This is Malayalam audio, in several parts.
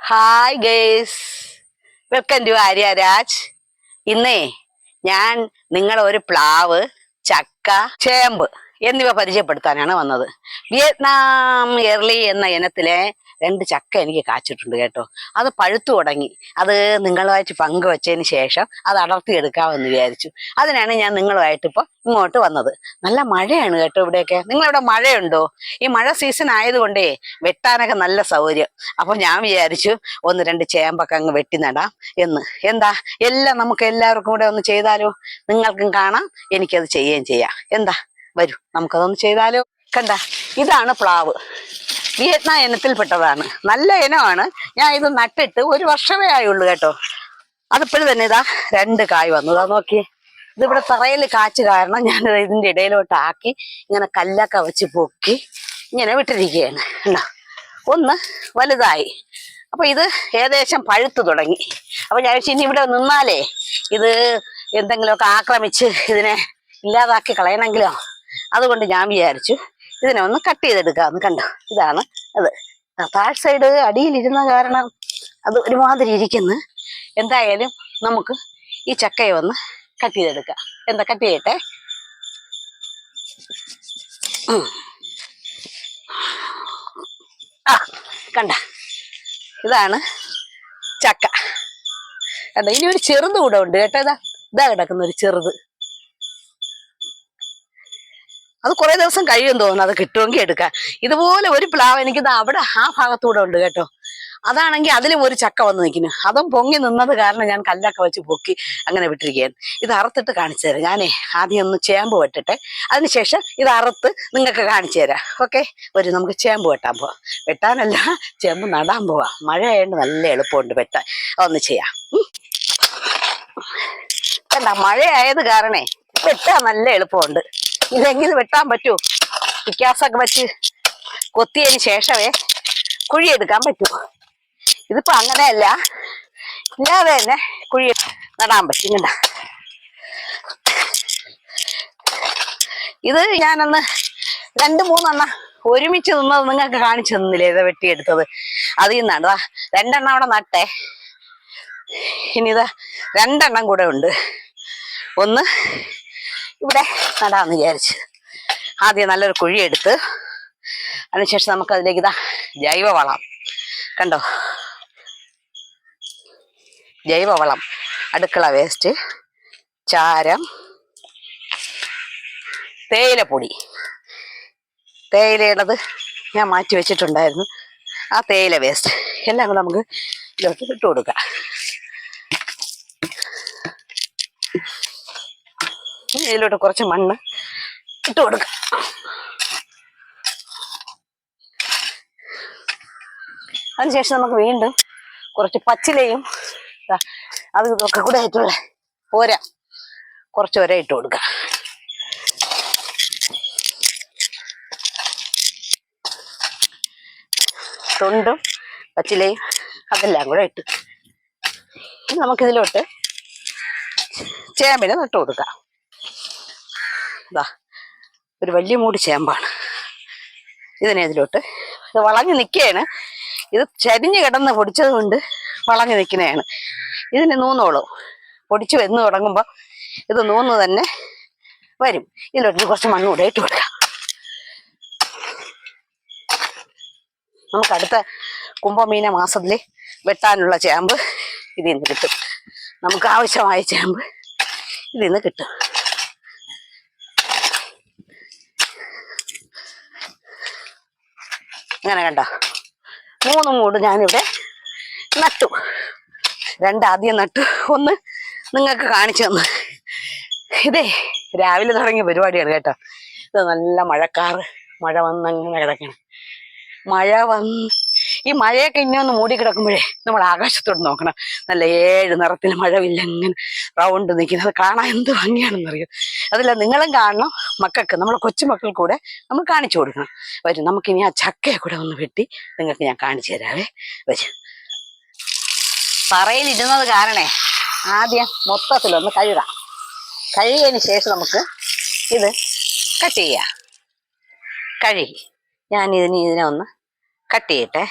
Hi guys, welcome to Arya Raj. ഇന്നേ ഞാൻ നിങ്ങളെ ഒരു പ്ലാവ്, ചക്ക, ചേമ്പ് എന്നിവ പരിചയപ്പെടുത്താനാണ് വന്നത്. വിയറ്റ്നാം എർലി എന്ന ഇനത്തിലെ 2 ചക്ക എനിക്ക് കാച്ചിട്ടുണ്ട് കേട്ടോ. അത് പഴുത്തു തുടങ്ങി. അത് നിങ്ങളുമായിട്ട് പങ്കുവച്ചതിന് ശേഷം അത് അടർത്തിയെടുക്കാമെന്ന് വിചാരിച്ചു. അതിനാണ് ഞാൻ നിങ്ങളുമായിട്ട് ഇപ്പോൾ ഇങ്ങോട്ട് വന്നത്. നല്ല മഴയാണ് കേട്ടോ ഇവിടെയൊക്കെ. നിങ്ങളിവിടെ മഴയുണ്ടോ? ഈ മഴ സീസൺ ആയതുകൊണ്ടേ വെട്ടാനൊക്കെ നല്ല സൗകര്യം. അപ്പൊ ഞാൻ വിചാരിച്ചു 1-2 ചേമ്പൊക്കെ അങ്ങ് വെട്ടി നടാം എന്ന്. എന്താ, എല്ലാം നമുക്ക് എല്ലാവർക്കും കൂടെ ഒന്ന് ചെയ്താലോ? നിങ്ങൾക്കും കാണാം, എനിക്കത് ചെയ്യുകയും ചെയ്യാം. എന്താ, വരൂ നമുക്കതൊന്ന് ചെയ്താലോ. കണ്ട, ഇതാണ് പ്ലാവ്. വിയറ്റ്നാം ഇനത്തിൽപ്പെട്ടതാണ്. നല്ല ഇനമാണ്. ഞാൻ ഇത് നട്ടിട്ട് 1 വർഷമേ ആയുള്ളൂ കേട്ടോ. അതിപ്പോഴും തന്നെ ഇതാ 2 കായ് വന്നു. ഇതാ നോക്കിയേ. ഇതിവിടെ തറയിൽ കാച്ച് കാരണം ഞാൻ ഇതിന്റെ ഇടയിലോട്ട് ആക്കി ഇങ്ങനെ കല്ലൊക്കെ വെച്ച് പൊക്കി ഇങ്ങനെ വിട്ടിരിക്കുകയാണ്. എന്നാ ഒന്ന് വലുതായി. അപ്പൊ ഇത് ഏകദേശം പഴുത്തു തുടങ്ങി. അപ്പൊ ഞാൻ ഇനി ഇവിടെ നിന്നാലേ ഇത് എന്തെങ്കിലുമൊക്കെ ആക്രമിച്ച് ഇതിനെ ഇല്ലാതാക്കി കളയണമെങ്കിലോ, അതുകൊണ്ട് ഞാൻ വിചാരിച്ചു ഇതിനെ ഒന്ന് കട്ട് ചെയ്തെടുക്കാമെന്ന്. കണ്ടോ, ഇതാണ് അത്. താഴ് സൈഡ് അടിയിലിരുന്ന കാരണം അത് ഒരുമാതിരി ഇരിക്കുന്നു. എന്തായാലും നമുക്ക് ഈ ചക്കയെ ഒന്ന് കട്ട് ചെയ്തെടുക്കാം. എന്താ, കട്ട് ചെയ്യട്ടെ. കണ്ട, ഇതാണ് ചക്ക. കണ്ട, ഇനി ഒരു ചെറുത് കൂടെ ഉണ്ട് കേട്ടോ. ഇതാ കിടക്കുന്ന ഒരു ചെറുത്. അത് കുറെ ദിവസം കഴിയും തോന്നുന്നു, അത് കിട്ടുമെങ്കിൽ എടുക്കാം. ഇതുപോലെ ഒരു പ്ലാവ് എനിക്കിത് അവിടെ ആ ഭാഗത്തൂടെ ഉണ്ട് കേട്ടോ. അതാണെങ്കിൽ അതിലും ഒരു ചക്ക വന്ന് നിൽക്കുന്നു. അതും പൊങ്ങി നിന്നത് കാരണം ഞാൻ കല്ലൊക്കെ വെച്ച് പൊക്കി അങ്ങനെ വിട്ടിരിക്കുകയാണ്. ഇത് അറുത്തിട്ട് കാണിച്ചു തരാം. ഞാനേ ആദ്യം ഒന്ന് ചേമ്പ് വെട്ടട്ടെ, അതിനുശേഷം ഇത് അറുത്ത് നിങ്ങൾക്ക് കാണിച്ചു തരാം. ഓക്കെ, നമുക്ക് ചേമ്പ് വെട്ടാൻ പോവാം. വെട്ടാനല്ല, ചേമ്പ് നടാൻ പോവാം. മഴയായതുകൊണ്ട് നല്ല എളുപ്പമുണ്ട് വെട്ടാൻ. അതൊന്ന് ചെയ്യാം. കണ്ട, മഴയായത് കാരണേ വെട്ടാൻ നല്ല എളുപ്പമുണ്ട്. ഇതെങ്കിൽ വെട്ടാൻ പറ്റൂ. പിക്കാസൊക്കെ വെച്ച് കൊത്തിയതിന് ശേഷമേ കുഴിയെടുക്കാൻ പറ്റൂ. ഇതിപ്പോ അങ്ങനെയല്ല, ഇല്ലാതെ തന്നെ കുഴി നടാൻ പറ്റും. കണ്ട, ഇത് ഞാനന്ന് 2-3 എണ്ണം ഒരുമിച്ച് നിന്നത് നിങ്ങൾക്ക് കാണിച്ചു തന്നില്ലേ, ഇത് വെട്ടിയെടുത്തത്. അതിൽ നിന്നാണ് 2 എണ്ണം അവിടെ നട്ടേ. ഇനി ഇത് 2 എണ്ണം കൂടെ ഉണ്ട്. ഒന്ന് ഇവിടെ നടാന്ന് വിചാരിച്ച് ആദ്യം നല്ലൊരു കുഴിയെടുത്ത് അതിനുശേഷം നമുക്ക് അതിലേക്ക് ജൈവവളം, കണ്ടോ, ജൈവവളം, അടുക്കള വേസ്റ്റ്, ചാരം, തേയിലപ്പൊടി. തേയിലയുള്ളത് ഞാൻ മാറ്റി വെച്ചിട്ടുണ്ടായിരുന്നു. ആ തേയില വേസ്റ്റ് എല്ലാം കൂടെ നമുക്ക് ഇതിലോട്ട് ഇട്ട് കൊടുക്കാം. ഇതിലോട്ട് കുറച്ച് മണ്ണ് ഇട്ട് കൊടുക്കാം. അതിനുശേഷം നമുക്ക് വീണ്ടും കുറച്ച് പച്ചിലയും അത് ഇതൊക്കെ കൂടെ ആയിട്ടുള്ള കുറച്ച് ഒര ഇട്ട് കൊടുക്കാം. തൊണ്ടും പച്ചിലയും അതെല്ലാം കൂടെ ഇട്ട് നമുക്കിതിലോട്ട് ചേമ്പിനെ നട്ട് കൊടുക്കാം. ഒരു വലിയ മൂടി ചേമ്പാണ്. ഇതിനെ ഇതിലോട്ട്, ഇത് വളഞ്ഞു നിൽക്കുകയാണ്. ഇത് ചരിഞ്ഞ് കിടന്ന് പൊടിച്ചത് കൊണ്ട് വളഞ്ഞു നിൽക്കുന്നതാണ്. ഇതിന് നൂന്നോളും. പൊടിച്ച് വന്ന് തുടങ്ങുമ്പോൾ ഇത് നൂന്ന് തന്നെ വരും. ഇതിലോട്ട് കുറച്ച് മണ്ണ് കൂടെ ഇട്ട് കൊടുക്കാം. നമുക്ക് അടുത്ത കുംഭമീന മാസത്തിൽ വെട്ടാനുള്ള ചേമ്പ് ഇതിൽ നിന്ന് കിട്ടും. നമുക്ക് ആവശ്യമായ ചേമ്പ് ഇതിൽ നിന്ന് കിട്ടും. അങ്ങനെ കണ്ടോ, 3 മൂട് ഞാനിവിടെ നട്ടു. 2 ആദ്യം നട്ടു, 1 നിങ്ങൾക്ക് കാണിച്ചു തന്നു. ഇതേ രാവിലെ തുടങ്ങിയ പരിപാടിയാണ് കേട്ടോ. ഇത് നല്ല മഴ വന്നങ്ങനെ കിടക്കണം. ഈ മഴയൊക്കെ ഇനിയൊന്ന് മൂടി കിടക്കുമ്പോഴേ നമ്മൾ ആകാശത്തോട് നോക്കണം. നല്ല 7 നിറത്തിൽ മഴവില്ല ഇങ്ങനെ റൗണ്ട് നിൽക്കുന്നത് കാണാൻ എന്ത് ഭംഗിയാണെന്നറിയോ. അതല്ല, നിങ്ങളും കാണണം, മക്കൾക്ക്, നമ്മളെ കൊച്ചുമക്കൾ കൂടെ നമ്മൾ കാണിച്ചു കൊടുക്കണം. വരും, നമുക്കിനി ആ ചക്കയെ കൂടെ ഒന്ന് വെട്ടി നിങ്ങൾക്ക് ഞാൻ കാണിച്ചു തരാവേ. വരും, തറയിലിരുന്നത് കാരണേ ആദ്യം മൊത്തത്തിലൊന്ന് കഴുകിയതിന് ശേഷം നമുക്ക് ഇത് കട്ട് ചെയ്യാം. കഴുകി ഞാൻ ഇതിനെ ഒന്ന് കട്ട് ചെയ്യട്ടെ.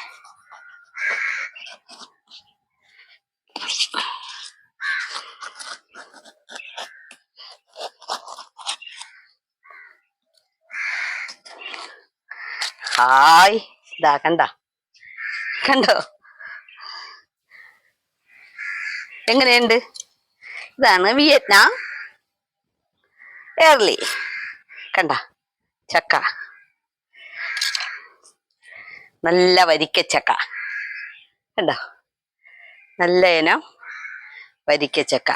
ഹായ്, ഇതാ കണ്ടോ കണ്ടോ എങ്ങനെയുണ്ട്? ഇതാണ് വിയറ്റ്നാം എയർലി. കണ്ട ചക്ക, നല്ല വരിക്കച്ചക്ക കണ്ടോ, നല്ല ഇനം വരിക്കച്ചക്ക.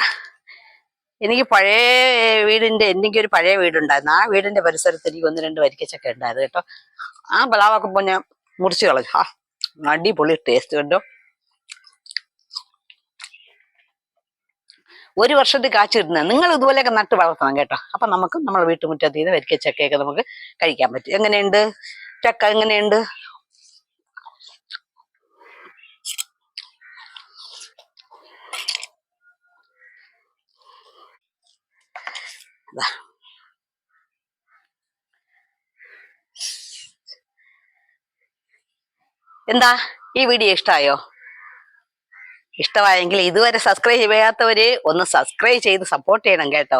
എനിക്ക് പഴയ എനിക്കൊരു പഴയ വീടുണ്ടായിരുന്നു. ആ വീടിന്റെ പരിസരത്ത് എനിക്ക് 1-2 വരിക്കച്ചക്ക ഉണ്ടായിരുന്നു കേട്ടോ. ആ പ്ലാവൊക്കെ ഇപ്പൊ ഞാൻ മുറിച്ച് കളഞ്ഞു. അടിപൊളി ടേസ്റ്റ് കേട്ടോ. 1 വർഷത്തിൽ കാച്ചിരുന്നത്. നിങ്ങൾ ഇതുപോലെയൊക്കെ നട്ട് വളർത്തണം കേട്ടോ. അപ്പൊ നമുക്ക് നമ്മളെ വീട്ടുമുറ്റത്ത് നിന്ന് വരിക്കച്ചക്കയൊക്കെ നമുക്ക് കഴിക്കാൻ പറ്റും. എങ്ങനെയുണ്ട് ചക്ക? എങ്ങനെയുണ്ട്? എന്താ ഈ വീഡിയോ ഇഷ്ടമായോ? ഇഷ്ടമായെങ്കിൽ ഇതുവരെ സബ്സ്ക്രൈബ് ചെയ്യാത്തവര് ഒന്ന് സബ്സ്ക്രൈബ് ചെയ്ത് സപ്പോർട്ട് ചെയ്യണം കേട്ടോ.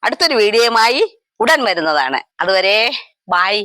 അടുത്തൊരു വീഡിയോയുമായി ഉടൻ വരുന്നതാണ്. അതുവരെ ബൈ.